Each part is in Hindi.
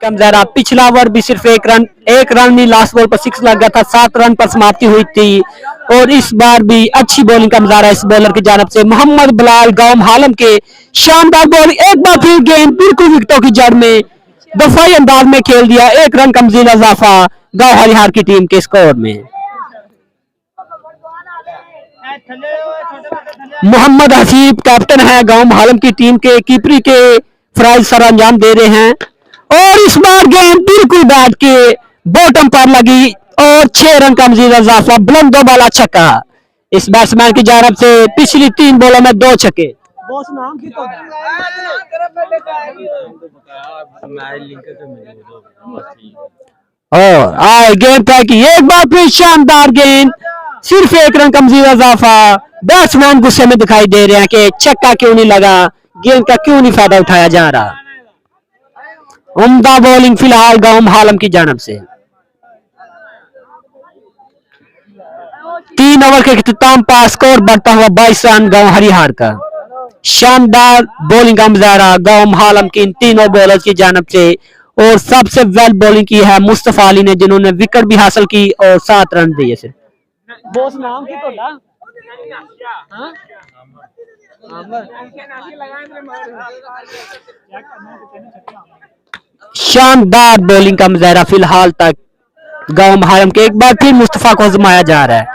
कमजोर। पिछला ओवर भी सिर्फ एक रन में लास्ट बॉल पर 6 लग गया था, 7 रन पर समाप्ति हुई थी। और इस बार भी अच्छी बॉलिंग का नजारा इस बॉलर की जानब से मोहम्मद बिलाल गांव हालम के शानदार बॉलिंग। एक बार फिर गेंद बिल्कुल विकेटों की जड़ में दफाई अंदाज में खेल दिया, 1 रन का मजीद इजाफा गांव हरिहार की टीम के स्कोर में। मोहम्मद हसीब कैप्टन है गांव हालम की टीम के, कीपरी के फराइज सर अंजाम दे रहे हैं। और इस बार गेंद बिल्कुल बैट के बॉटम पर लगी और 6 रन का मजीद इजाफा, बुलंद 2 बाला छक्का इस बैट्समैन की जानब से। पिछली 3 बॉलों में 2 छक्के। और आए गेंद फेंकी, एक बार फिर शानदार गेंद, सिर्फ 1 रन का मजीद इजाफा। बैट्समैन गुस्से में दिखाई दे रहे हैं कि छक्का क्यों नहीं लगा, गेंद का क्यों नहीं फायदा उठाया जा रहा। उम्दा बॉलिंग फिलहाल गांव हालम की जानब से। 3 ओवर के इख्तिताम पर स्कोर बढ़ता हुआ 22 रन गांव हरिहार का। शानदार बॉलिंग का मुजाहरा गांव हालम की इन तीनों बॉलर्स की जानब से। और सबसे वेल बॉलिंग की है मुस्तफा अली ने, जिन्होंने विकेट भी हासिल की और 7 रन दिए से। शानदार बॉलिंग का मुजाहरा फिलहाल तक गांव हालम के। एक बार फिर मुस्तफा को आजमाया जा रहा है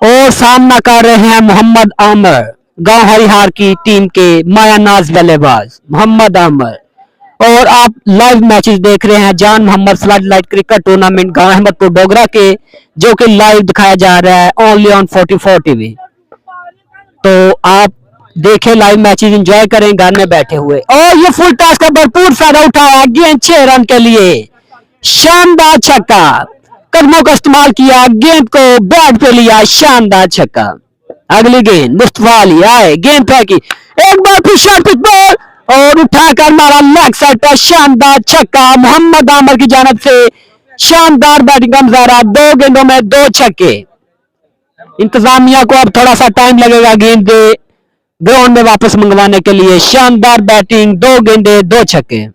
और सामना कर रहे हैं मोहम्मद आमर गांव हरिहार की टीम के मायानाज बल्लेबाज मोहम्मद आमर। और आप लाइव मैचेस देख रहे हैं Jan Mohammad flood light cricket tournament गांव अहमदपुर डोगरा के, जो कि लाइव दिखाया जा रहा है ओनली ऑन 44 टीवी। तो आप देखें लाइव मैचेस, एंजॉय करें घर में बैठे हुए। और ये फुल टॉस का भरपूर फायदा उठाया, गेंद 6 रन के लिए शानदार छक्का, कदमों का इस्तेमाल किया, गेंद को बैट पे लिया, शानदार छक्का। अगली गेंद मुस्तफा अली आए, गेंद फेंकी, एक बार फिर शॉर्ट पिच बॉल और उठाकर मारा लेग साइड पर, शानदार छक्का मोहम्मद आमर की जानब से। शानदार बैटिंग का मुजाहरा, 2 गेंदों में 2 छक्के। इंतजामिया को अब थोड़ा सा टाइम लगेगा गेंद ग्राउंड में वापस मंगवाने के लिए। शानदार बैटिंग, 2 गेंदे 2 छक्के।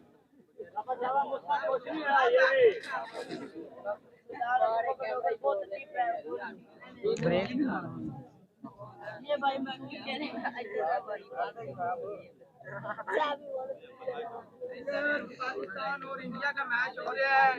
पाकिस्तान और इंडिया का मैच हो रहा है।